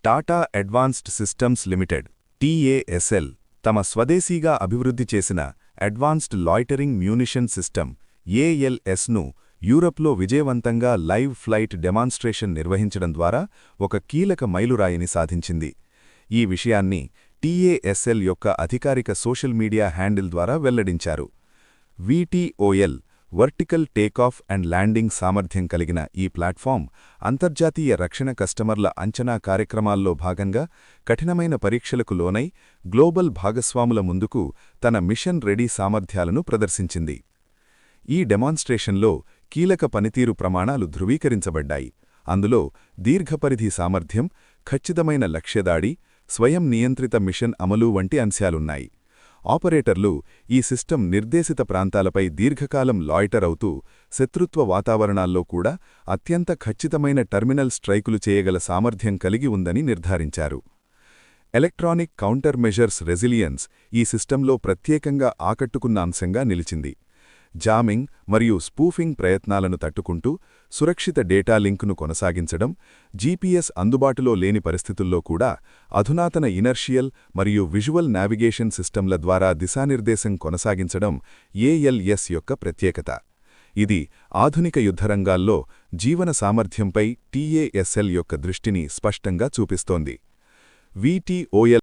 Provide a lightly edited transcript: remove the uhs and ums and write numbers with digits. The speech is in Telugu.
Tata advanced systems limited TASL తమ స్వదేశీగా అభివృద్ధి చేసిన అడ్వాన్స్డ్ లాయిటరింగ్ మ్యూనిషన్ సిస్టమ్ ఏఎల్ఎస్ను యూరప్లో విజయవంతంగా లైవ్ ఫ్లైట్ డెమాన్స్ట్రేషన్ నిర్వహించడం ద్వారా ఒక కీలక మైలురాయిని సాధించింది. ఈ విషయాన్ని టీఏఎస్ఎల్ యొక్క అధికారిక సోషల్ మీడియా హ్యాండిల్ ద్వారా వెల్లడించారు. వీటీఓఎల్ వర్టికల్ టేకాఫ్ అండ్ ల్యాండింగ్ సామర్థ్యం కలిగిన ఈ ప్లాట్ఫామ్ అంతర్జాతీయ రక్షణ కస్టమర్ల అంచనా కార్యక్రమాల్లో భాగంగా కఠినమైన పరీక్షలకు లోనై గ్లోబల్ భాగస్వాముల ముందుకు తన మిషన్ రెడీ సామర్థ్యాలను ప్రదర్శించింది. ఈ డెమాన్స్ట్రేషన్లో కీలక పనితీరు ప్రమాణాలు ధృవీకరించబడ్డాయి. అందులో దీర్ఘపరిధి సామర్థ్యం, ఖచ్చితమైన లక్ష్యదాడి, స్వయం నియంత్రిత మిషన్ అమలు వంటి అంశాలున్నాయి. ఆపరేటర్లు ఈ సిస్టమ్ నిర్దేశిత ప్రాంతాలపై దీర్ఘకాలం లాయిటర్ అవుతూ శత్రుత్వ వాతావరణాల్లో కూడా అత్యంత ఖచ్చితమైన టర్మినల్ స్ట్రైకులు చేయగల సామర్థ్యం కలిగి ఉందని నిర్ధారించారు. ఎలక్ట్రానిక్ కౌంటర్ మెజర్స్ రెసిలియన్స్ ఈ సిస్టంలో ప్రత్యేకంగా ఆకట్టుకున్న అంశంగా నిలిచింది. జామింగ్ మరియు స్పూఫింగ్ ప్రయత్నాలను తట్టుకుంటూ సురక్షిత డేటా లింకును కొనసాగించడం, జీపీఎస్ అందుబాటులో లేని పరిస్థితుల్లో కూడా అధునాతన ఇనర్షియల్ మరియు విజువల్ నావిగేషన్ సిస్టంల ద్వారా దిశానిర్దేశం కొనసాగించడం ఏఎల్ఎస్ యొక్క ప్రత్యేకత. ఇది ఆధునిక యుద్ధరంగాల్లో జీవన సామర్థ్యంపై టీఏఎస్ఎల్ యొక్క దృష్టిని స్పష్టంగా చూపిస్తోంది. వీటీఓఎల్